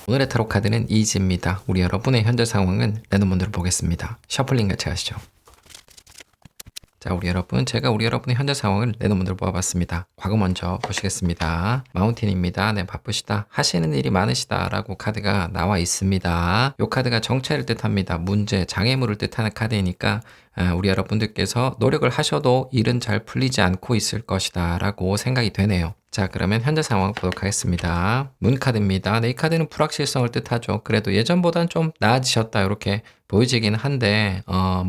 오늘의 타로 카드는 이지입니다. 우리 여러분의 현재 상황은 레노몬드로 보겠습니다. 셔플링 같이 하시죠. 자, 우리 여러분, 제가 우리 여러분의 현재 상황을 레노몬드로 뽑아봤습니다. 과거 먼저 보시겠습니다. 마운틴입니다. 네, 바쁘시다. 하시는 일이 많으시다. 라고 카드가 나와 있습니다. 이 카드가 정체를 뜻합니다. 문제, 장애물을 뜻하는 카드이니까 우리 여러분들께서 노력을 하셔도 일은 잘 풀리지 않고 있을 것이다. 라고 생각이 되네요. 자, 그러면 현재 상황 보도록 하겠습니다. 문 카드입니다. 네, 이 카드는 불확실성을 뜻하죠. 그래도 예전보단 좀 나아지셨다 이렇게 보여지긴 한데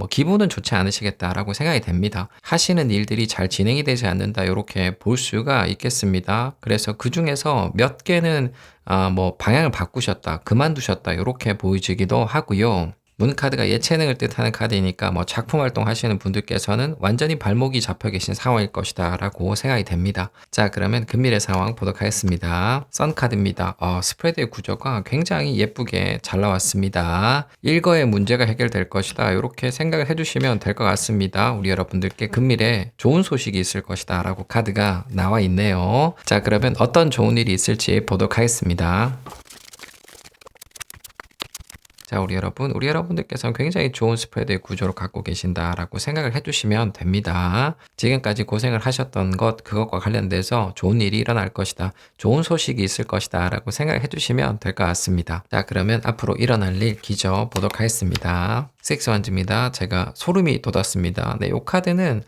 기분은 좋지 않으시겠다라고 생각이 됩니다. 하시는 일들이 잘 진행이 되지 않는다 이렇게 볼 수가 있겠습니다. 그래서 그 중에서 몇 개는 방향을 바꾸셨다, 그만두셨다 이렇게 보여지기도 하고요. 문카드가 예체능을 뜻하는 카드이니까 작품 활동 하시는 분들께서는 완전히 발목이 잡혀 계신 상황일 것이다 라고 생각이 됩니다. 자, 그러면 금일의 상황 보도록 하겠습니다. 선카드입니다. 스프레드의 구조가 굉장히 예쁘게 잘 나왔습니다. 일거의 문제가 해결될 것이다 이렇게 생각을 해주시면 될 것 같습니다. 우리 여러분들께 금일에 좋은 소식이 있을 것이다 라고 카드가 나와 있네요. 자, 그러면 어떤 좋은 일이 있을지 보도록 하겠습니다. 자, 우리 여러분들께서는 굉장히 좋은 스프레드의 구조를 갖고 계신다라고 생각을 해주시면 됩니다. 지금까지 고생을 하셨던 그것과 관련돼서 좋은 일이 일어날 것이다. 좋은 소식이 있을 것이다. 라고 생각을 해주시면 될 것 같습니다. 자, 그러면 앞으로 일어날 일 기저 보도록 하겠습니다. 6원즈입니다. 제가 소름이 돋았습니다. 네, 이 카드는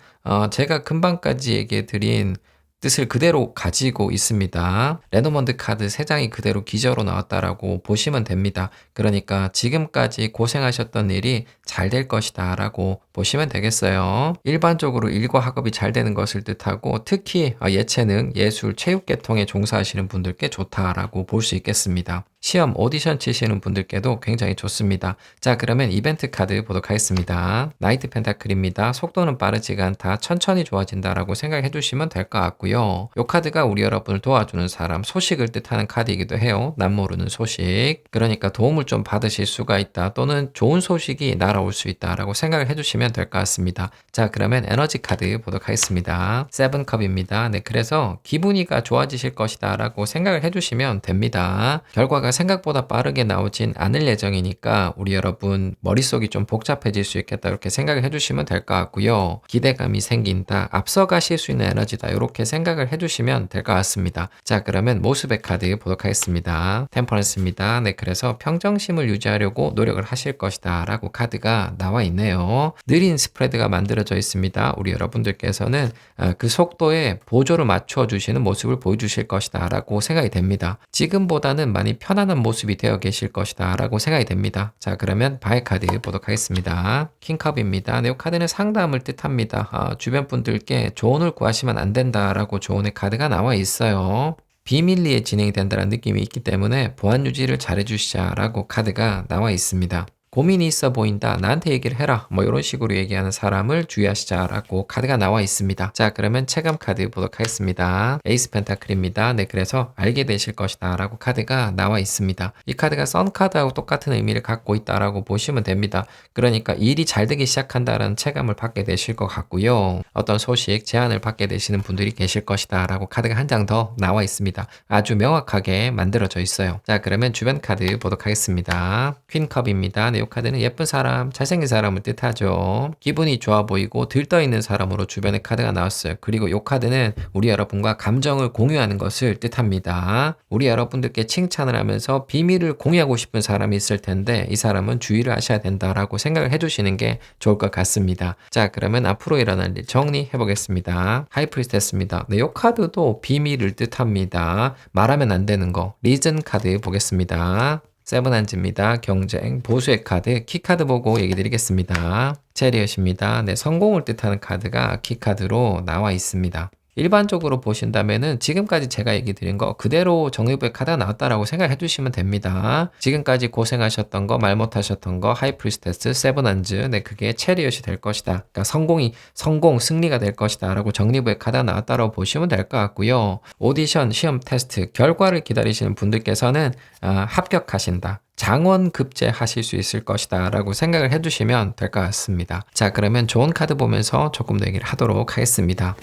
제가 금방까지 얘기해 드린 뜻을 그대로 가지고 있습니다. 레노먼드 카드 3장이 그대로 기저로 나왔다라고 보시면 됩니다. 그러니까 지금까지 고생하셨던 일이 잘 될 것이다 라고 보시면 되겠어요. 일반적으로 일과 학업이 잘 되는 것을 뜻하고 특히 예체능, 예술, 체육 계통에 종사하시는 분들께 좋다라고 볼 수 있겠습니다. 시험, 오디션 치시는 분들께도 굉장히 좋습니다. 자, 그러면 이벤트 카드 보도록 하겠습니다. 나이트 펜타클입니다. 속도는 빠르지가 않다. 천천히 좋아진다라고 생각해 주시면 될 것 같고요. 이 카드가 우리 여러분을 도와주는 사람, 소식을 뜻하는 카드이기도 해요. 남모르는 소식. 그러니까 도움을 좀 받으실 수가 있다. 또는 좋은 소식이 날아올 수 있다라고 생각을 해주시면 될 것 같습니다. 자, 그러면 에너지 카드 보도록 하겠습니다. 7컵입니다. 네, 그래서 기분이가 좋아지실 것이다 라고 생각을 해주시면 됩니다. 결과가 생각보다 빠르게 나오진 않을 예정이니까 우리 여러분 머릿속이 좀 복잡해질 수 있겠다 이렇게 생각을 해주시면 될 것 같고요. 기대감이 생긴다, 앞서가실 수 있는 에너지다 이렇게 생각을 해주시면 될 것 같습니다. 자, 그러면 모습의 카드 보도록 하겠습니다. 템퍼런스입니다. 네, 그래서 평정심을 유지하려고 노력을 하실 것이다 라고 카드가 나와 있네요. 느린 스프레드가 만들어져 있습니다. 우리 여러분들께서는 그 속도에 보조를 맞춰주시는 모습을 보여주실 것이다 라고 생각이 됩니다. 지금보다는 많이 편안한 모습이 되어 계실 것이다 라고 생각이 됩니다. 자, 그러면 바의 카드 보도록 하겠습니다. 킹컵입니다. 네, 이 카드는 상담을 뜻합니다. 주변 분들께 조언을 구하시면 안 된다라고 조언의 카드가 나와 있어요. 비밀리에 진행이 된다는 느낌이 있기 때문에 보안 유지를 잘 해주시자라고 카드가 나와 있습니다. 고민이 있어 보인다, 나한테 얘기를 해라, 이런 식으로 얘기하는 사람을 주의하시자라고 카드가 나와 있습니다. 자, 그러면 체감 카드 보도록 하겠습니다. 에이스 펜타클입니다. 네, 그래서 알게 되실 것이다 라고 카드가 나와 있습니다. 이 카드가 선 카드하고 똑같은 의미를 갖고 있다라고 보시면 됩니다. 그러니까 일이 잘 되기 시작한다라는 체감을 받게 되실 것 같고요. 어떤 소식, 제안을 받게 되시는 분들이 계실 것이다 라고 카드가 한 장 더 나와 있습니다. 아주 명확하게 만들어져 있어요. 자, 그러면 주변 카드 보도록 하겠습니다. 퀸컵입니다. 네, 이 카드는 예쁜 사람, 잘생긴 사람을 뜻하죠. 기분이 좋아 보이고 들떠있는 사람으로 주변에 카드가 나왔어요. 그리고 이 카드는 우리 여러분과 감정을 공유하는 것을 뜻합니다. 우리 여러분들께 칭찬을 하면서 비밀을 공유하고 싶은 사람이 있을 텐데 이 사람은 주의를 하셔야 된다라고 생각을 해주시는 게 좋을 것 같습니다. 자, 그러면 앞으로 일어날 일 정리해 보겠습니다. 하이프리스테스입니다. 네, 이 카드도 비밀을 뜻합니다. 말하면 안 되는 거. 리즌 카드 보겠습니다. 세븐한즈입니다. 경쟁, 보수의 카드, 키카드 보고 얘기 드리겠습니다. 체리엇입니다. 네, 성공을 뜻하는 카드가 키카드로 나와 있습니다. 일반적으로 보신다면은 지금까지 제가 얘기 드린 거 그대로 정리부의 카드가 나왔다라고 생각해 주시면 됩니다. 지금까지 고생하셨던 거, 말 못하셨던 거, 하이프리스테스, 세븐한즈, 네, 그게 체리엇이 될 것이다. 그러니까 성공, 승리가 될 것이다 라고 정리부의 카드가 나왔다라고 보시면 될 것 같고요. 오디션, 시험, 테스트, 결과를 기다리시는 분들께서는 합격하신다, 장원 급제하실 수 있을 것이다 라고 생각을 해두시면 될 것 같습니다. 자, 그러면 좋은 카드 보면서 조금 더 얘기를 하도록 하겠습니다.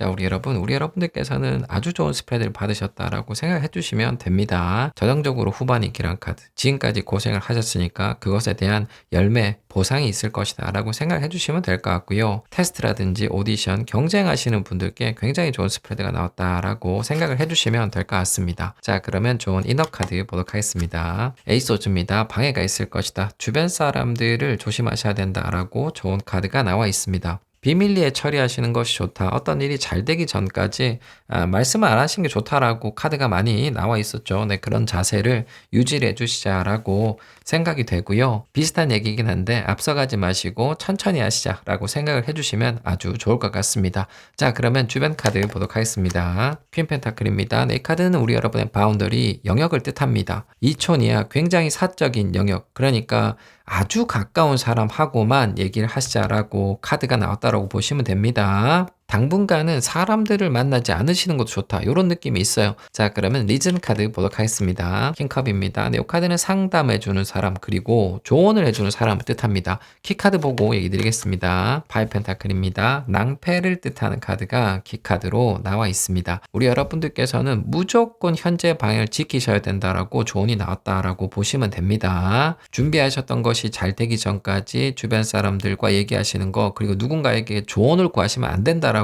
자, 우리 여러분들께서는 아주 좋은 스프레드를 받으셨다라고 생각해 주시면 됩니다. 전형적으로 후반이 길한 카드. 지금까지 고생을 하셨으니까 그것에 대한 열매, 보상이 있을 것이다 라고 생각해 주시면 될 것 같고요. 테스트라든지 오디션, 경쟁하시는 분들께 굉장히 좋은 스프레드가 나왔다라고 생각을 해 주시면 될 것 같습니다. 자, 그러면 좋은 이너 카드 보도록 하겠습니다. 에이스 오즈입니다. 방해가 있을 것이다. 주변 사람들을 조심하셔야 된다라고 좋은 카드가 나와 있습니다. 비밀리에 처리하시는 것이 좋다. 어떤 일이 잘 되기 전까지 말씀을 안 하시는 게 좋다라고 카드가 많이 나와 있었죠. 네, 그런 자세를 유지를 해주시자라고 생각이 되고요. 비슷한 얘기긴 한데 앞서가지 마시고 천천히 하시자라고 생각을 해주시면 아주 좋을 것 같습니다. 자, 그러면 주변 카드 보도록 하겠습니다. 퀸 펜타클입니다. 네, 이 카드는 우리 여러분의 바운더리 영역을 뜻합니다. 2촌 이하 굉장히 사적인 영역, 그러니까 아주 가까운 사람하고만 얘기를 하시자라고 카드가 나왔다라고 보시면 됩니다. 당분간은 사람들을 만나지 않으시는 것도 좋다. 이런 느낌이 있어요. 자, 그러면 리즌 카드 보도록 하겠습니다. 킹컵입니다. 네, 이 카드는 상담해주는 사람 그리고 조언을 해주는 사람을 뜻합니다. 키카드 보고 얘기 드리겠습니다. 파이 펜타클입니다. 낭패를 뜻하는 카드가 키카드로 나와 있습니다. 우리 여러분들께서는 무조건 현재 방향을 지키셔야 된다라고 조언이 나왔다라고 보시면 됩니다. 준비하셨던 것이 잘 되기 전까지 주변 사람들과 얘기하시는 거 그리고 누군가에게 조언을 구하시면 안 된다라고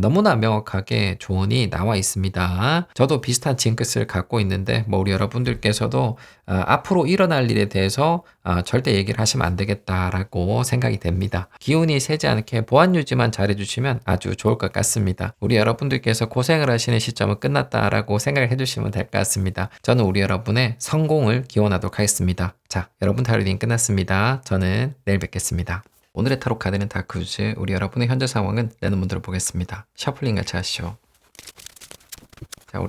너무나 명확하게 조언이 나와 있습니다. 저도 비슷한 징크스를 갖고 있는데 우리 여러분들께서도 앞으로 일어날 일에 대해서 절대 얘기를 하시면 안 되겠다라고 생각이 됩니다. 기운이 새지 않게 보안 유지만 잘해주시면 아주 좋을 것 같습니다. 우리 여러분들께서 고생을 하시는 시점은 끝났다라고 생각을 해주시면 될 것 같습니다. 저는 우리 여러분의 성공을 기원하도록 하겠습니다. 자, 여러분 타로 리딩 끝났습니다. 저는 내일 뵙겠습니다. 오늘의 타로 카드는 다크우즈, 우리 여러분의 현재 상황은 레노문드로 보겠습니다. 셔플링 같이 하시죠. 자,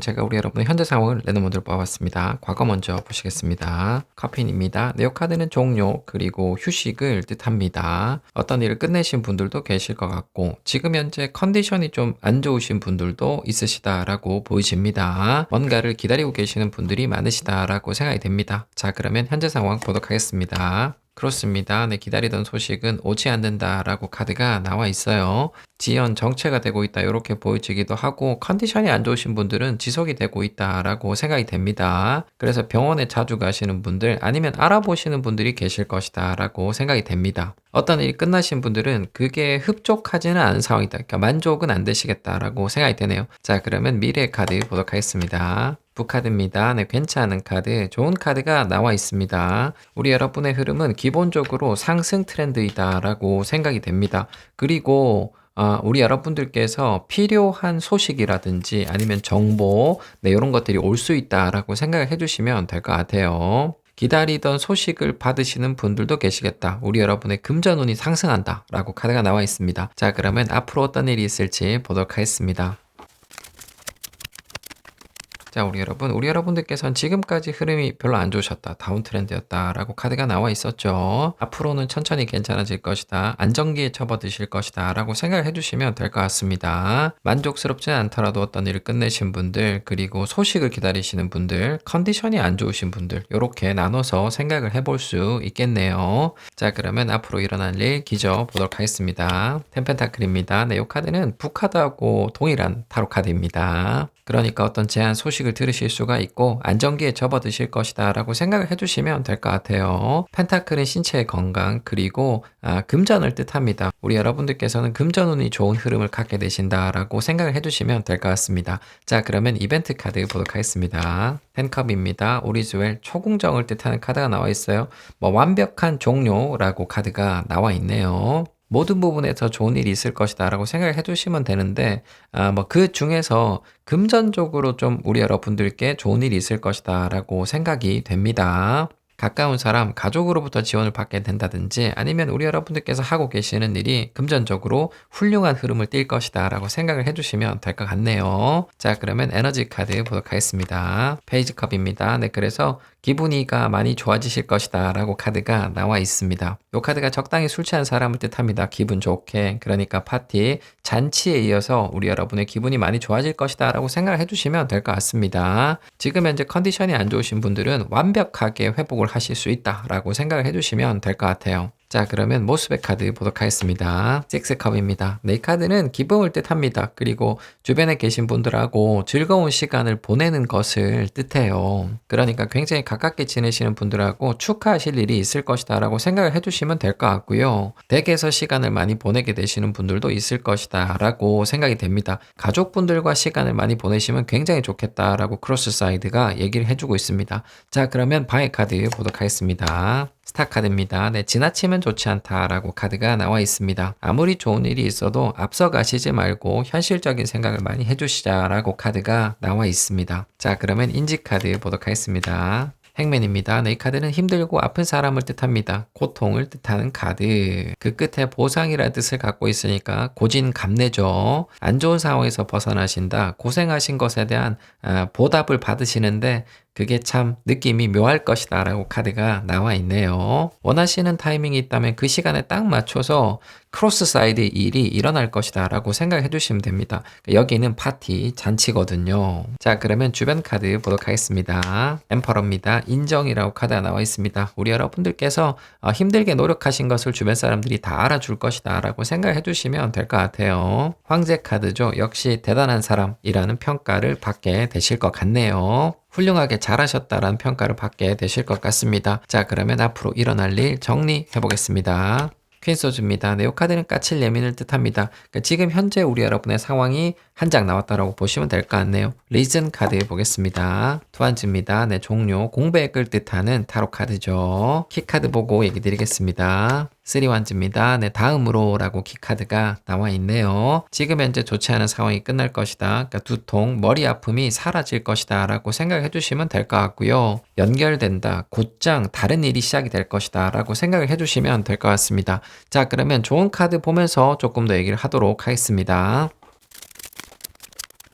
제가 우리 여러분의 현재 상황을 레노문드로 뽑아봤습니다. 과거 먼저 보시겠습니다. 커핀입니다. 네, 이 카드는 종료 그리고 휴식을 뜻합니다. 어떤 일을 끝내신 분들도 계실 것 같고 지금 현재 컨디션이 좀 안 좋으신 분들도 있으시다라고 보이십니다. 뭔가를 기다리고 계시는 분들이 많으시다라고 생각이 됩니다. 자, 그러면 현재 상황 보도록 하겠습니다. 그렇습니다. 네, 기다리던 소식은 오지 않는다라고 카드가 나와 있어요. 지연 정체가 되고 있다 이렇게 보여지기도 하고 컨디션이 안 좋으신 분들은 지속이 되고 있다라고 생각이 됩니다. 그래서 병원에 자주 가시는 분들 아니면 알아보시는 분들이 계실 것이다 라고 생각이 됩니다. 어떤 일이 끝나신 분들은 그게 흡족하지는 않은 상황이다. 그러니까 만족은 안 되시겠다라고 생각이 되네요. 자, 그러면 미래 카드 보도록 하겠습니다. 북카드입니다. 네, 괜찮은 카드, 좋은 카드가 나와 있습니다. 우리 여러분의 흐름은 기본적으로 상승 트렌드이다라고 생각이 됩니다. 그리고 우리 여러분들께서 필요한 소식이라든지 아니면 정보, 네, 이런 것들이 올 수 있다라고 생각을 해주시면 될 것 같아요. 기다리던 소식을 받으시는 분들도 계시겠다. 우리 여러분의 금전운이 상승한다 라고 카드가 나와 있습니다. 자, 그러면 앞으로 어떤 일이 있을지 보도록 하겠습니다. 자, 우리 여러분들께서는 지금까지 흐름이 별로 안 좋으셨다. 다운 트렌드였다라고 카드가 나와 있었죠. 앞으로는 천천히 괜찮아질 것이다. 안정기에 접어드실 것이다. 라고 생각을 해주시면 될 것 같습니다. 만족스럽지는 않더라도 어떤 일을 끝내신 분들, 그리고 소식을 기다리시는 분들, 컨디션이 안 좋으신 분들, 이렇게 나눠서 생각을 해볼 수 있겠네요. 자, 그러면 앞으로 일어날 일 기저 보도록 하겠습니다. 템펜타클입니다. 네, 이 카드는 북카드하고 동일한 타로 카드입니다. 그러니까 어떤 제한 소식을 들으실 수가 있고 안정기에 접어드실 것이다 라고 생각을 해주시면 될 것 같아요. 펜타클은 신체의 건강 그리고 금전을 뜻합니다. 우리 여러분들께서는 금전운이 좋은 흐름을 갖게 되신다라고 생각을 해주시면 될 것 같습니다. 자, 그러면 이벤트 카드 보도록 하겠습니다. 텐컵입니다. 오리즈웰 초궁정을 뜻하는 카드가 나와 있어요. 완벽한 종료라고 카드가 나와 있네요. 모든 부분에서 좋은 일이 있을 것이다 라고 생각을 해주시면 되는데 그 중에서 금전적으로 좀 우리 여러분들께 좋은 일이 있을 것이다 라고 생각이 됩니다. 가까운 사람, 가족으로부터 지원을 받게 된다든지 아니면 우리 여러분들께서 하고 계시는 일이 금전적으로 훌륭한 흐름을 띌 것이다 라고 생각을 해주시면 될 것 같네요. 자, 그러면 에너지 카드 보도록 하겠습니다. 페이지 컵입니다. 네, 그래서 기분이가 많이 좋아지실 것이다 라고 카드가 나와 있습니다. 이 카드가 적당히 술 취한 사람을 뜻합니다. 기분 좋게, 그러니까 파티, 잔치에 이어서 우리 여러분의 기분이 많이 좋아질 것이다 라고 생각을 해주시면 될 것 같습니다. 지금 현재 컨디션이 안 좋으신 분들은 완벽하게 회복을 하실 수 있다 라고 생각을 해주시면 될 것 같아요. 자, 그러면 모습의 카드 보도록 하겠습니다. 6컵입니다. 네, 이 카드는 기쁨을 뜻합니다. 그리고 주변에 계신 분들하고 즐거운 시간을 보내는 것을 뜻해요. 그러니까 굉장히 가깝게 지내시는 분들하고 축하하실 일이 있을 것이다 라고 생각을 해주시면 될 것 같고요. 댁에서 시간을 많이 보내게 되시는 분들도 있을 것이다 라고 생각이 됩니다. 가족분들과 시간을 많이 보내시면 굉장히 좋겠다 라고 크로스 사이드가 얘기를 해주고 있습니다. 자, 그러면 바의 카드 보도록 하겠습니다. 스타 카드입니다. 네, 지나치면 좋지 않다라고 카드가 나와 있습니다. 아무리 좋은 일이 있어도 앞서가시지 말고 현실적인 생각을 많이 해주시자라고 카드가 나와 있습니다. 자, 그러면 인지 카드 보도록 하겠습니다. 행맨입니다. 네, 이 카드는 힘들고 아픈 사람을 뜻합니다. 고통을 뜻하는 카드. 그 끝에 보상이라는 뜻을 갖고 있으니까 고진감래죠. 안 좋은 상황에서 벗어나신다. 고생하신 것에 대한 보답을 받으시는데 그게 참 느낌이 묘할 것이다 라고 카드가 나와 있네요. 원하시는 타이밍이 있다면 그 시간에 딱 맞춰서 크로스 사이드 일이 일어날 것이다 라고 생각해 주시면 됩니다. 여기는 파티, 잔치거든요. 자, 그러면 주변 카드 보도록 하겠습니다. 엠퍼러입니다. 인정이라고 카드가 나와 있습니다. 우리 여러분들께서 힘들게 노력하신 것을 주변 사람들이 다 알아줄 것이다 라고 생각해 주시면 될 것 같아요. 황제 카드죠. 역시 대단한 사람이라는 평가를 받게 되실 것 같네요. 훌륭하게 잘하셨다라는 평가를 받게 되실 것 같습니다. 자, 그러면 앞으로 일어날 일 정리해 보겠습니다. 퀸 소주입니다. 네오 카드는 까칠 예민을 뜻합니다. 그러니까 지금 현재 우리 여러분의 상황이 한 장 나왔다라고 보시면 될 것 같네요. 리즌 카드 보겠습니다. 투한즈입니다. 네, 종료, 공백을 뜻하는 타로 카드죠. 키 카드 보고 얘기 드리겠습니다. 3완즈입니다. 네, 다음으로 라고 키카드가 나와 있네요. 지금 현재 좋지 않은 상황이 끝날 것이다. 그러니까 두통, 머리 아픔이 사라질 것이다 라고 생각해 주시면 될 것 같고요. 연결된다, 곧장 다른 일이 시작이 될 것이다 라고 생각을 해 주시면 될 것 같습니다. 자, 그러면 좋은 카드 보면서 조금 더 얘기를 하도록 하겠습니다.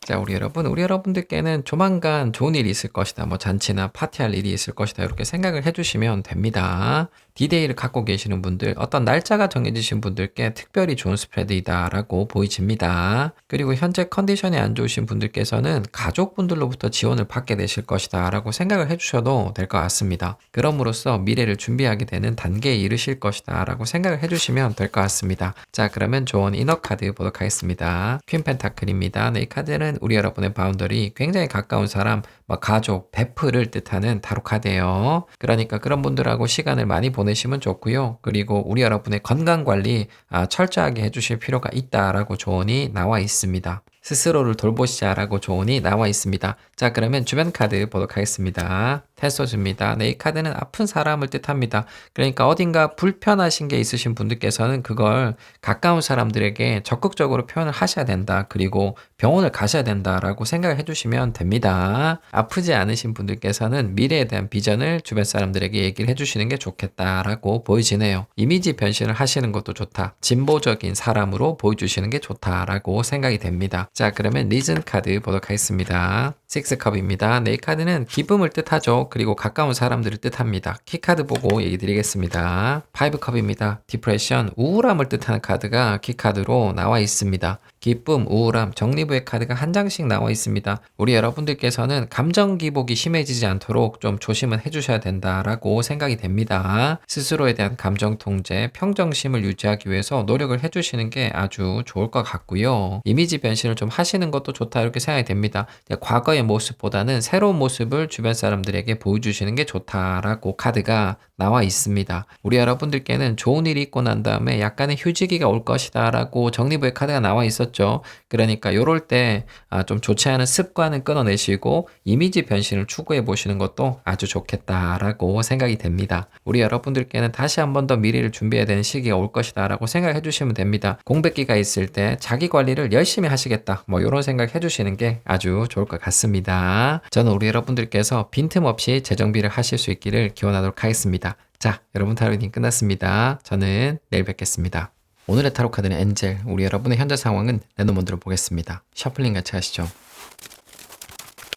자, 우리 여러분들께는 조만간 좋은 일이 있을 것이다. 뭐 잔치나 파티할 일이 있을 것이다. 이렇게 생각을 해주시면 됩니다. 디데이를 갖고 계시는 분들, 어떤 날짜가 정해지신 분들께 특별히 좋은 스프레드이다 라고 보여집니다. 그리고 현재 컨디션이 안 좋으신 분들께서는 가족분들로부터 지원을 받게 되실 것이다 라고 생각을 해주셔도 될 것 같습니다. 그럼으로써 미래를 준비하게 되는 단계에 이르실 것이다 라고 생각을 해주시면 될 것 같습니다. 자, 그러면 좋은 이너 카드 보도록 하겠습니다. 퀸 펜타클입니다. 네, 이 카드는 우리 여러분의 바운더리, 굉장히 가까운 사람, 가족, 베프를 뜻하는 타로 카드예요. 그러니까 그런 분들하고 시간을 많이 보내시면 좋고요. 그리고 우리 여러분의 건강관리 철저하게 해주실 필요가 있다라고 조언이 나와 있습니다. 스스로를 돌보시자라고 조언이 나와 있습니다. 자, 그러면 주변 카드 보도록 하겠습니다. 테소즈입니다. 네, 이 카드는 아픈 사람을 뜻합니다. 그러니까 어딘가 불편하신 게 있으신 분들께서는 그걸 가까운 사람들에게 적극적으로 표현을 하셔야 된다. 그리고 병원을 가셔야 된다라고 생각을 해주시면 됩니다. 아프지 않으신 분들께서는 미래에 대한 비전을 주변 사람들에게 얘기를 해주시는 게 좋겠다라고 보여지네요. 이미지 변신을 하시는 것도 좋다. 진보적인 사람으로 보여주시는 게 좋다라고 생각이 됩니다. 자, 그러면 리즌 카드 보도록 하겠습니다. 6컵입니다. 네, 이 카드는 기쁨을 뜻하죠. 그리고 가까운 사람들을 뜻합니다. 키 카드 보고 얘기 드리겠습니다. 5컵입니다. 디프레션, 우울함을 뜻하는 카드가 키 카드로 나와 있습니다. 기쁨, 우울함, 정리부의 카드가 한 장씩 나와 있습니다. 우리 여러분들께서는 감정 기복이 심해지지 않도록 좀 조심을 해주셔야 된다라고 생각이 됩니다. 스스로에 대한 감정 통제, 평정심을 유지하기 위해서 노력을 해주시는 게 아주 좋을 것 같고요. 이미지 변신을 좀 하시는 것도 좋다 이렇게 생각이 됩니다. 과거의 모습보다는 새로운 모습을 주변 사람들에게 보여주시는 게 좋다라고 카드가 나와 있습니다. 우리 여러분들께는 좋은 일이 있고 난 다음에 약간의 휴지기가 올 것이다 라고 정리부의 카드가 나와 있었죠. 그러니까 요럴 때 좀 좋지 않은 습관을 끊어내시고 이미지 변신을 추구해 보시는 것도 아주 좋겠다라고 생각이 됩니다. 우리 여러분들께는 다시 한 번 더 미래를 준비해야 되는 시기가 올 것이다 라고 생각해 주시면 됩니다. 공백기가 있을 때 자기 관리를 열심히 하시겠다, 뭐 이런 생각 해주시는 게 아주 좋을 것 같습니다. 저는 우리 여러분들께서 빈틈없이 재정비를 하실 수 있기를 기원하도록 하겠습니다. 자, 여러분 타로 리딩 끝났습니다. 저는 내일 뵙겠습니다. 오늘의 타로 카드는 엔젤, 우리 여러분의 현재 상황은 레노몬드로 보겠습니다. 셔플링 같이 하시죠.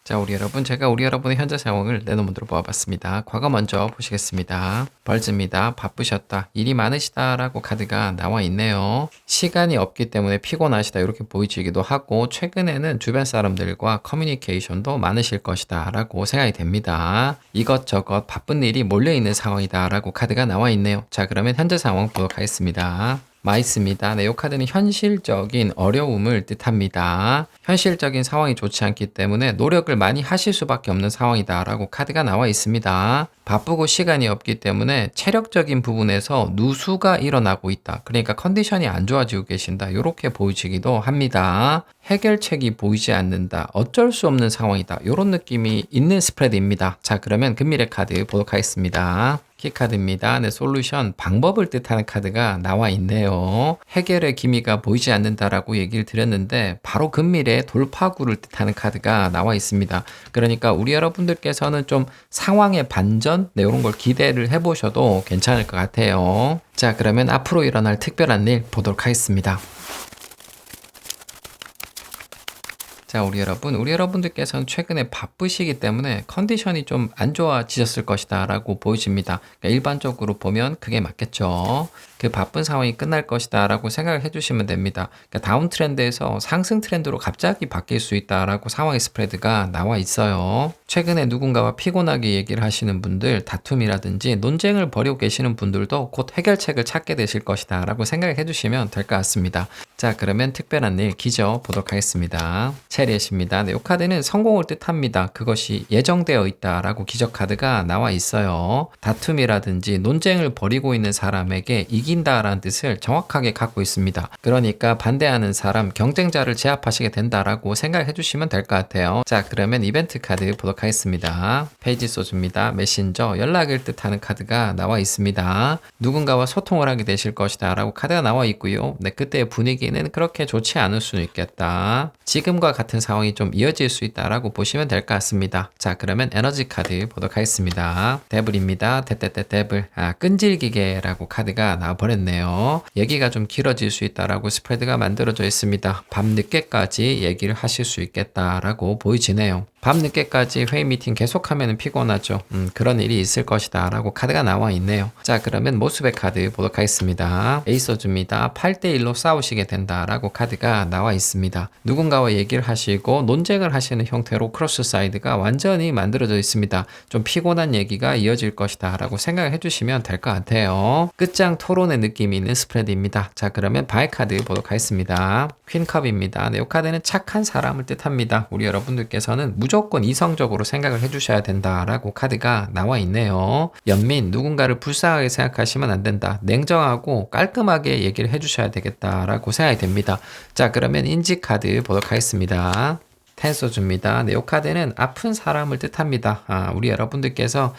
자, 제가 우리 여러분의 현재 상황을 내노문으로 보아봤습니다. 과거 먼저 보시겠습니다. 벌즈입니다. 바쁘셨다. 일이 많으시다라고 카드가 나와 있네요. 시간이 없기 때문에 피곤하시다 이렇게 보이지기도 하고 최근에는 주변 사람들과 커뮤니케이션도 많으실 것이다 라고 생각이 됩니다. 이것저것 바쁜 일이 몰려있는 상황이다 라고 카드가 나와 있네요. 자, 그러면 현재 상황 보도록 하겠습니다. 마이스입니다. 네, 이 카드는 현실적인 어려움을 뜻합니다. 현실적인 상황이 좋지 않기 때문에 노력을 많이 하실 수밖에 없는 상황이다 라고 카드가 나와 있습니다. 바쁘고 시간이 없기 때문에 체력적인 부분에서 누수가 일어나고 있다. 그러니까 컨디션이 안 좋아지고 계신다. 이렇게 보이지기도 합니다. 해결책이 보이지 않는다. 어쩔 수 없는 상황이다. 이런 느낌이 있는 스프레드입니다. 자, 그러면 금미래 카드 보도록 하겠습니다. 키카드입니다. 네, 솔루션, 방법을 뜻하는 카드가 나와 있네요. 해결의 기미가 보이지 않는다라고 얘기를 드렸는데 바로 금미래 돌파구를 뜻하는 카드가 나와 있습니다. 그러니까 우리 여러분들께서는 좀 상황의 반전, 네, 이런 걸 기대를 해보셔도 괜찮을 것 같아요. 자, 그러면 앞으로 일어날 특별한 일 보도록 하겠습니다. 자, 우리 여러분들께서는 최근에 바쁘시기 때문에 컨디션이 좀 안 좋아지셨을 것이다 라고 보여집니다. 그러니까 일반적으로 보면 그게 맞겠죠. 그 바쁜 상황이 끝날 것이다 라고 생각을 해주시면 됩니다. 그러니까 다운 트렌드에서 상승 트렌드로 갑자기 바뀔 수 있다 라고 상황의 스프레드가 나와 있어요. 최근에 누군가와 피곤하게 얘기를 하시는 분들, 다툼이라든지 논쟁을 벌이고 계시는 분들도 곧 해결책을 찾게 되실 것이다 라고 생각을 해주시면 될 것 같습니다. 자, 그러면 특별한 일 기저 보도록 하겠습니다. 체리엣입니다. 네, 이 카드는 성공을 뜻합니다. 그것이 예정되어 있다라고 기적 카드가 나와 있어요. 다툼이라든지 논쟁을 벌이고 있는 사람에게 이긴다라는 뜻을 정확하게 갖고 있습니다. 그러니까 반대하는 사람, 경쟁자를 제압하시게 된다라고 생각해 주시면 될 것 같아요. 자, 그러면 이벤트 카드 보도록 하겠습니다. 페이지 소주입니다. 메신저, 연락을 뜻하는 카드가 나와 있습니다. 누군가와 소통을 하게 되실 것이다 라고 카드가 나와 있고요. 네, 그때의 분위기는 그렇게 좋지 않을 수는 있겠다. 지금과 같은 상황이 좀 이어질 수 있다라고 보시면 될 것 같습니다. 자, 그러면 에너지 카드 보도록 하겠습니다. 데블입니다. 데블. 끈질기게라고 카드가 나와버렸네요. 얘기가 좀 길어질 수 있다라고 스프레드가 만들어져 있습니다. 밤 늦게까지 얘기를 하실 수 있겠다라고 보이지네요. 밤 늦게까지 회의 미팅 계속하면 피곤하죠. 그런 일이 있을 것이다 라고 카드가 나와 있네요. 자, 그러면 모습의 카드 보도록 하겠습니다. 에이서즈입니다. 8대1로 싸우시게 된다 라고 카드가 나와 있습니다. 누군가와 얘기를 하시고 논쟁을 하시는 형태로 크로스 사이드가 완전히 만들어져 있습니다. 좀 피곤한 얘기가 이어질 것이다 라고 생각을 해주시면 될 것 같아요. 끝장 토론의 느낌이 있는 스프레드입니다. 자, 그러면 바이 카드 보도록 하겠습니다. 퀸컵입니다. 네, 이 카드는 착한 사람을 뜻합니다. 우리 여러분들께서는 무조건 이성적으로 생각을 해주셔야 된다라고 카드가 나와 있네요. 연민, 누군가를 불쌍하게 생각하시면 안 된다. 냉정하고 깔끔하게 얘기를 해주셔야 되겠다라고 생각이 됩니다. 자, 그러면 인지 카드 보도록 하겠습니다. 텐소주입니다. 네, 이 카드는 아픈 사람을 뜻합니다. 우리 여러분들께서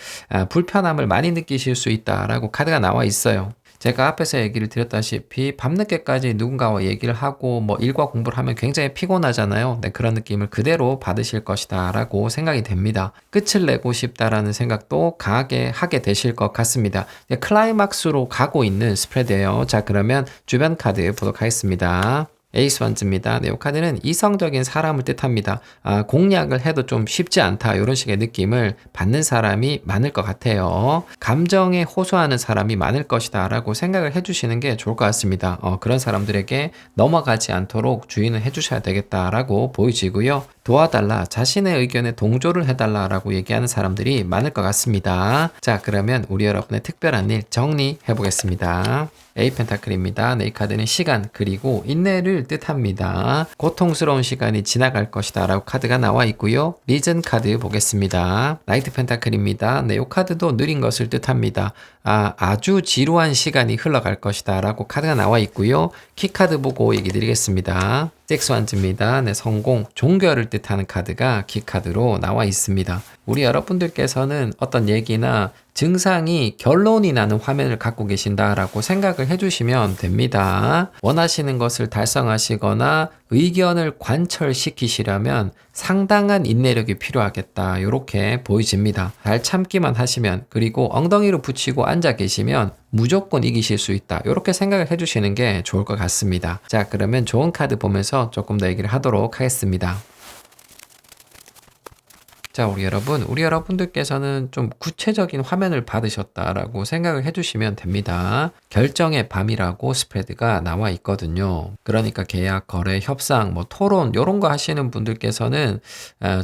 불편함을 많이 느끼실 수 있다라고 카드가 나와 있어요. 제가 앞에서 얘기를 드렸다시피 밤늦게까지 누군가와 얘기를 하고 일과 공부를 하면 굉장히 피곤하잖아요. 네, 그런 느낌을 그대로 받으실 것이다 라고 생각이 됩니다. 끝을 내고 싶다라는 생각도 강하게 하게 되실 것 같습니다. 네, 클라이막스로 가고 있는 스프레드예요. 자, 그러면 주변 카드 보도록 하겠습니다. 에이스 원즈입니다. 네, 이 카드는 이성적인 사람을 뜻합니다. 공략을 해도 좀 쉽지 않다 이런 식의 느낌을 받는 사람이 많을 것 같아요. 감정에 호소하는 사람이 많을 것이다 라고 생각을 해주시는 게 좋을 것 같습니다. 그런 사람들에게 넘어가지 않도록 주의는 해주셔야 되겠다라고 보이지고요. 도와달라, 자신의 의견에 동조를 해달라라고 얘기하는 사람들이 많을 것 같습니다. 자, 그러면 우리 여러분의 특별한 일 정리해 보겠습니다. A 펜타클입니다. 네, 이 카드는 시간 그리고 인내를 뜻합니다. 고통스러운 시간이 지나갈 것이다 라고 카드가 나와 있고요. 리전 카드 보겠습니다. 나이트 펜타클입니다. 네, 이 카드도 느린 것을 뜻합니다. 아주 지루한 시간이 흘러갈 것이다 라고 카드가 나와 있고요. 키 카드 보고 얘기 드리겠습니다. 잭스완즈입니다. 네, 성공, 종결을 뜻하는 카드가 키 카드로 나와 있습니다. 우리 여러분들께서는 어떤 얘기나 증상이 결론이 나는 화면을 갖고 계신다라고 생각을 해주시면 됩니다. 원하시는 것을 달성하시거나 의견을 관철시키시려면 상당한 인내력이 필요하겠다 이렇게 보여집니다. 잘 참기만 하시면 그리고 엉덩이로 붙이고 앉아 계시면 무조건 이기실 수 있다 이렇게 생각을 해주시는 게 좋을 것 같습니다. 자, 그러면 좋은 카드 보면서 조금 더 얘기를 하도록 하겠습니다. 자, 우리 여러분들께서는 좀 구체적인 화면을 받으셨다라고 생각을 해주시면 됩니다. 결정의 밤이라고 스프레드가 나와 있거든요. 그러니까 계약, 거래, 협상, 뭐 토론 이런 거 하시는 분들께서는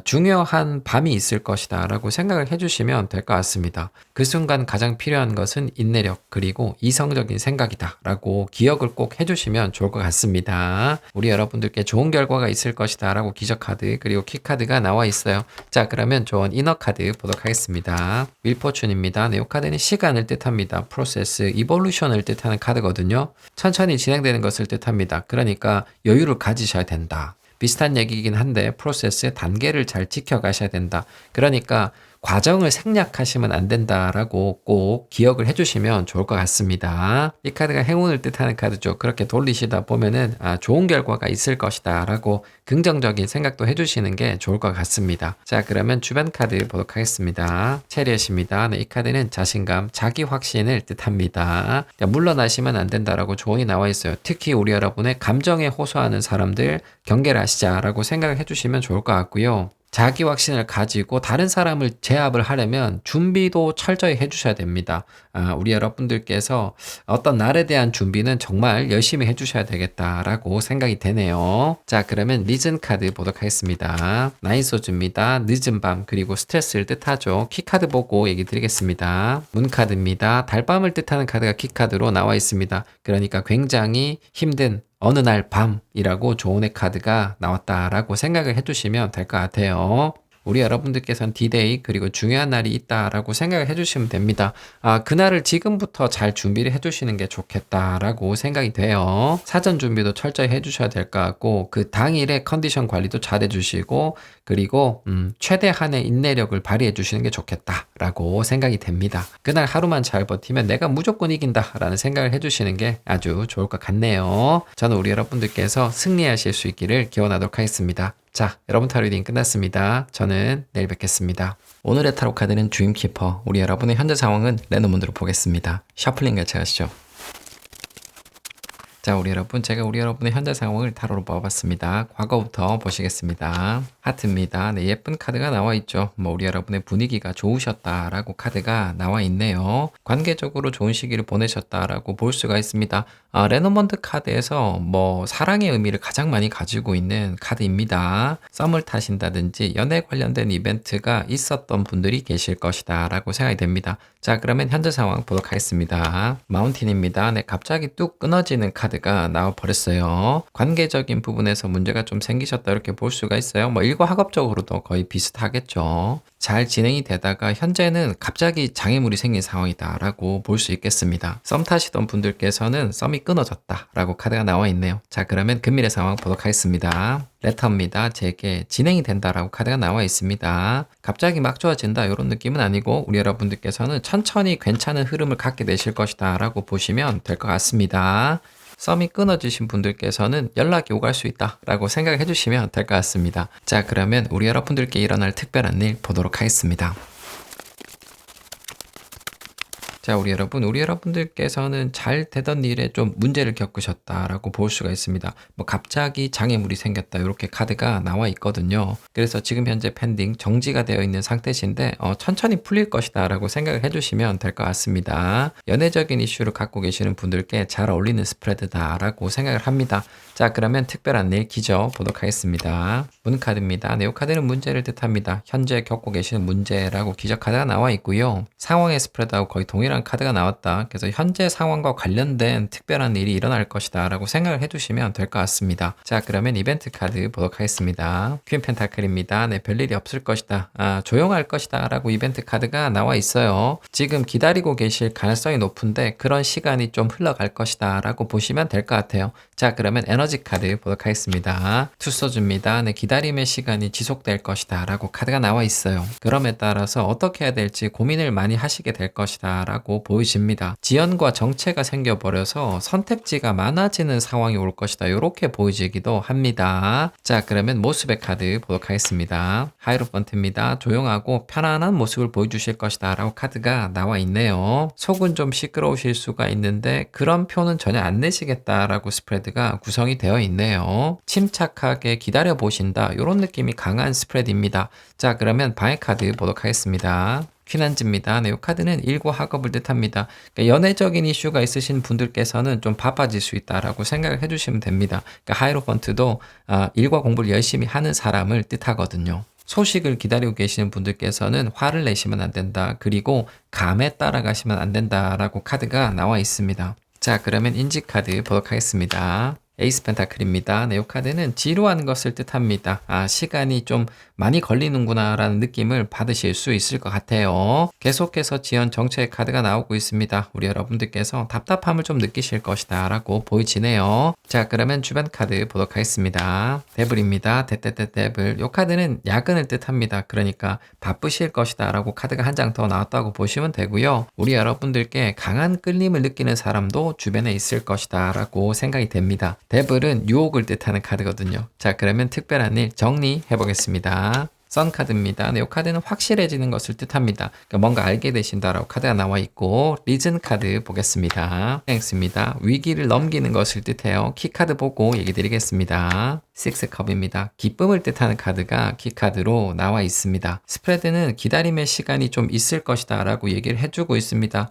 중요한 밤이 있을 것이다라고 생각을 해주시면 될 것 같습니다. 그 순간 가장 필요한 것은 인내력 그리고 이성적인 생각이다라고 기억을 꼭 해주시면 좋을 것 같습니다. 우리 여러분들께 좋은 결과가 있을 것이다라고 기적 카드 그리고 키 카드가 나와 있어요. 자, 그러면 좋은 이너 카드 보도록 하겠습니다. 윌포춘입니다. 네, 이 카드는 시간을 뜻합니다. 프로세스, 이볼루션을 뜻하는 카드거든요. 천천히 진행되는 것을 뜻합니다. 그러니까 여유를 가지셔야 된다. 비슷한 얘기이긴 한데 프로세스의 단계를 잘 지켜가셔야 된다. 그러니까 과정을 생략하시면 안 된다라고 꼭 기억을 해주시면 좋을 것 같습니다. 이 카드가 행운을 뜻하는 카드죠. 그렇게 돌리시다 보면은 좋은 결과가 있을 것이다 라고 긍정적인 생각도 해주시는 게 좋을 것 같습니다. 자, 그러면 주변 카드 보도록 하겠습니다. 체리엇입니다. 네, 이 카드는 자신감, 자기 확신을 뜻합니다. 물러나시면 안 된다라고 조언이 나와 있어요. 특히 우리 여러분의 감정에 호소하는 사람들 경계를 하시자라고 생각을 해주시면 좋을 것 같고요. 자기 확신을 가지고 다른 사람을 제압을 하려면 준비도 철저히 해주셔야 됩니다. 우리 여러분들께서 어떤 날에 대한 준비는 정말 열심히 해주셔야 되겠다라고 생각이 되네요. 자, 그러면 리즌 카드 보도록 하겠습니다. 나인소즈입니다. 늦은 밤 그리고 스트레스를 뜻하죠. 키카드 보고 얘기 드리겠습니다. 문카드입니다. 달밤을 뜻하는 카드가 키카드로 나와 있습니다. 그러니까 굉장히 힘든 어느 날 밤이라고 조언의 카드가 나왔다라고 생각을 해주시면 될 것 같아요. 우리 여러분들께서는 D-Day 그리고 중요한 날이 있다라고 생각을 해주시면 됩니다. 그날을 지금부터 잘 준비를 해주시는 게 좋겠다라고 생각이 돼요. 사전 준비도 철저히 해주셔야 될 것 같고 그 당일의 컨디션 관리도 잘 해주시고 그리고 최대한의 인내력을 발휘해 주시는 게 좋겠다라고 생각이 됩니다. 그날 하루만 잘 버티면 내가 무조건 이긴다라는 생각을 해주시는 게 아주 좋을 것 같네요. 저는 우리 여러분들께서 승리하실 수 있기를 기원하도록 하겠습니다. 자, 여러분 타로 리딩 끝났습니다. 저는 내일 뵙겠습니다. 오늘의 타로 카드는 드림키퍼. 우리 여러분의 현재 상황은 레노문드로 보겠습니다. 셔플링 같이 하시죠. 자, 우리 여러분, 제가 우리 여러분의 현재 상황을 타로로 뽑아봤습니다. 과거부터 보시겠습니다. 하트입니다. 네, 예쁜 카드가 나와 있죠. 우리 여러분의 분위기가 좋으셨다라고 카드가 나와 있네요. 관계적으로 좋은 시기를 보내셨다라고 볼 수가 있습니다. 레노먼드 카드에서 사랑의 의미를 가장 많이 가지고 있는 카드입니다. 썸을 타신다든지 연애 관련된 이벤트가 있었던 분들이 계실 것이다 라고 생각이 됩니다. 자, 그러면 현재 상황 보도록 하겠습니다. 마운틴입니다. 네, 갑자기 뚝 끊어지는 카드가 나와 버렸어요. 관계적인 부분에서 문제가 좀 생기셨다 이렇게 볼 수가 있어요. 일과학업적으로도 거의 비슷하겠죠. 잘 진행이 되다가 현재는 갑자기 장애물이 생긴 상황이다 라고 볼 수 있겠습니다. 썸 타시던 분들께서는 썸이 끊어졌다 라고 카드가 나와 있네요. 자, 그러면 금일의 상황 보도록 하겠습니다. 레터입니다. 제게 진행이 된다라고 카드가 나와 있습니다. 갑자기 막 좋아진다 이런 느낌은 아니고 우리 여러분들께서는 천천히 괜찮은 흐름을 갖게 되실 것이다 라고 보시면 될 것 같습니다. 썸이 끊어지신 분들께서는 연락이 오갈 수 있다 라고 생각해 주시면 될 것 같습니다. 자, 그러면 우리 여러분들께 일어날 특별한 일 보도록 하겠습니다. 자, 우리 여러분들께서는 잘 되던 일에 좀 문제를 겪으셨다라고 볼 수가 있습니다. 갑자기 장애물이 생겼다 이렇게 카드가 나와 있거든요. 그래서 지금 현재 펜딩 정지가 되어 있는 상태신데 천천히 풀릴 것이다 라고 생각을 해주시면 될 것 같습니다. 연애적인 이슈를 갖고 계시는 분들께 잘 어울리는 스프레드다 라고 생각을 합니다. 자, 그러면 특별한 일 기저 보도록 하겠습니다. 문 카드입니다. 네, 이 카드는 문제를 뜻합니다. 현재 겪고 계시는 문제라고 기저 카드가 나와 있고요. 상황의 스프레드하고 거의 동일한 카드가 나왔다. 그래서 현재 상황과 관련된 특별한 일이 일어날 것이다 라고 생각을 해두시면 될 것 같습니다. 자, 그러면 이벤트 카드 보도록 하겠습니다. 퀸 펜타클입니다. 네, 별일이 없을 것이다. 조용할 것이다 라고 이벤트 카드가 나와 있어요. 지금 기다리고 계실 가능성이 높은데 그런 시간이 좀 흘러갈 것이다 라고 보시면 될 것 같아요. 자, 그러면 에너지 카드 보도록 하겠습니다. 투소주입니다. 네, 기다림의 시간이 지속될 것이다 라고 카드가 나와 있어요. 그럼에 따라서 어떻게 해야 될지 고민을 많이 하시게 될 것이다 라고 것이다라고 보여집니다. 지연과 정체가 생겨버려서 선택지가 많아지는 상황이 올 것이다. 이렇게 보여지기도 합니다. 자, 그러면 모습의 카드 보도록 하겠습니다. 하이로펀트입니다. 조용하고 편안한 모습을 보여주실 것이다 라고 카드가 나와 있네요. 속은 좀 시끄러우실 수가 있는데 그런 표는 전혀 안 내시겠다라고 스프레드가 구성이 되어 있네요. 침착하게 기다려 보신다. 이런 느낌이 강한 스프레드입니다. 자, 그러면 방해 카드 보도록 하겠습니다. 퀴난즈입니다. 네, 이 카드는 일과 학업을 뜻합니다. 그러니까 연애적인 이슈가 있으신 분들께서는 좀 바빠질 수 있다라고 생각을 해주시면 됩니다. 그러니까 하이로펀트도 일과 공부를 열심히 하는 사람을 뜻하거든요. 소식을 기다리고 계시는 분들께서는 화를 내시면 안 된다. 그리고 감에 따라가시면 안 된다라고 카드가 나와 있습니다. 자, 그러면 인지 카드 보도록 하겠습니다. 에이스 펜타클입니다. 네, 이 카드는 지루한 것을 뜻합니다. 시간이 좀 많이 걸리는구나 라는 느낌을 받으실 수 있을 것 같아요. 계속해서 지연 정체의 카드가 나오고 있습니다. 우리 여러분들께서 답답함을 좀 느끼실 것이다 라고 보이지네요. 자, 그러면 주변 카드 보도록 하겠습니다. 데블입니다. 데블. 이 카드는 야근을 뜻합니다. 그러니까 바쁘실 것이다 라고 카드가 한 장 더 나왔다고 보시면 되고요. 우리 여러분들께 강한 끌림을 느끼는 사람도 주변에 있을 것이다 라고 생각이 됩니다. 데블은 유혹을 뜻하는 카드거든요. 자, 그러면 특별한 일 정리해 보겠습니다. 선 카드입니다. 네, 이 카드는 확실해지는 것을 뜻합니다. 그러니까 뭔가 알게 되신다라고 카드가 나와 있고, 리즌 카드 보겠습니다. 땡스입니다. 위기를 넘기는 것을 뜻해요. 키 카드 보고 얘기 드리겠습니다. 식스컵입니다. 기쁨을 뜻하는 카드가 키 카드로 나와 있습니다. 스프레드는 기다림의 시간이 좀 있을 것이다 라고 얘기를 해주고 있습니다.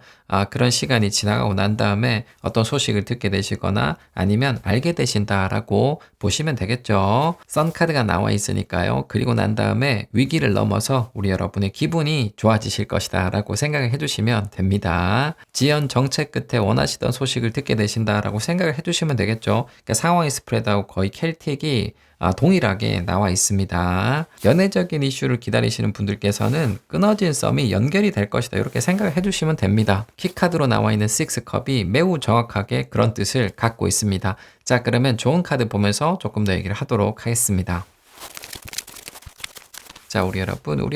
그런 시간이 지나가고 난 다음에 어떤 소식을 듣게 되시거나 아니면 알게 되신다라고 보시면 되겠죠. 선 카드가 나와 있으니까요. 그리고 난 다음에 위기를 넘어서 우리 여러분의 기분이 좋아지실 것이다 라고 생각을 해주시면 됩니다. 지연 정책 끝에 원하시던 소식을 듣게 되신다라고 생각을 해주시면 되겠죠. 그러니까 상황의 스프레드하고 거의 켈틱이 동일하게 나와 있습니다. 연애적인 이슈를 기다리시는 분들께서는 끊어진 썸이 연결이 될 것이다 이렇게 생각을 해주시면 됩니다. 키카드로 나와 있는 6컵이 매우 정확하게 그런 뜻을 갖고 있습니다. 자, 그러면 좋은 카드 보면서 조금 더 얘기를 하도록 하겠습니다. 자, 우리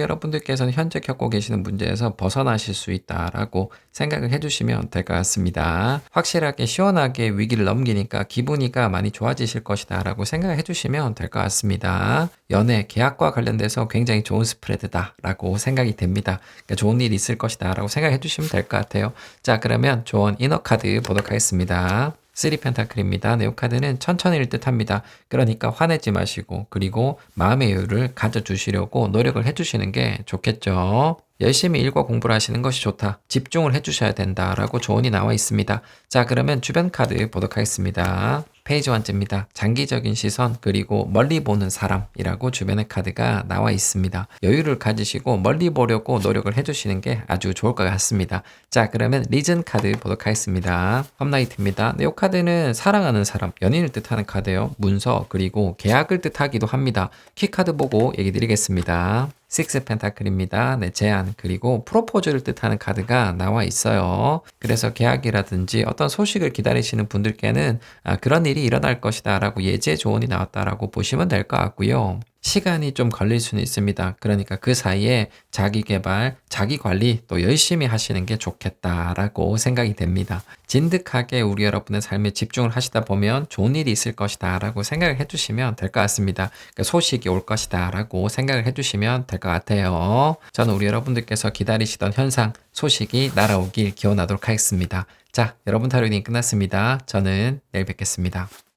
여러분들께서는 현재 겪고 계시는 문제에서 벗어나실 수 있다라고 생각을 해주시면 될 것 같습니다. 확실하게 시원하게 위기를 넘기니까 기분이가 많이 좋아지실 것이다 라고 생각을 해주시면 될 것 같습니다. 연애, 계약과 관련돼서 굉장히 좋은 스프레드다 라고 생각이 됩니다. 그러니까 좋은 일이 있을 것이다 라고 생각해 주시면 될 것 같아요. 자, 그러면 좋은 이너 카드 보도록 하겠습니다. 3펜타클입니다. 네, 이 카드는 천천히를 뜻합니다. 그러니까 화내지 마시고 그리고 마음의 여유를 가져주시려고 노력을 해주시는 게 좋겠죠. 열심히 일과 공부를 하시는 것이 좋다. 집중을 해주셔야 된다라고 조언이 나와 있습니다. 자, 그러면 주변 카드 보도록 하겠습니다. 페이지 1째입니다. 장기적인 시선 그리고 멀리 보는 사람이라고 주변의 카드가 나와 있습니다. 여유를 가지시고 멀리 보려고 노력을 해주시는 게 아주 좋을 것 같습니다. 자, 그러면 리즌 카드 보도록 하겠습니다. 험나이트입니다. 이 카드는 사랑하는 사람, 연인을 뜻하는 카드예요. 문서 그리고 계약을 뜻하기도 합니다. 키 카드 보고 얘기 드리겠습니다. 6펜타클입니다. 네, 제안 그리고 프로포즈를 뜻하는 카드가 나와 있어요. 그래서 계약이라든지 어떤 소식을 기다리시는 분들께는 그런 일이 일어날 것이다 라고 예제 조언이 나왔다라고 보시면 될 것 같고요. 시간이 좀 걸릴 수는 있습니다. 그러니까 그 사이에 자기 개발, 자기 관리 또 열심히 하시는 게 좋겠다라고 생각이 됩니다. 진득하게 우리 여러분의 삶에 집중을 하시다 보면 좋은 일이 있을 것이다 라고 생각을 해주시면 될 것 같습니다. 그러니까 소식이 올 것이다 라고 생각을 해주시면 될 것 같아요. 저는 우리 여러분들께서 기다리시던 현상, 소식이 날아오길 기원하도록 하겠습니다. 자, 여러분 타로딩 끝났습니다. 저는 내일 뵙겠습니다.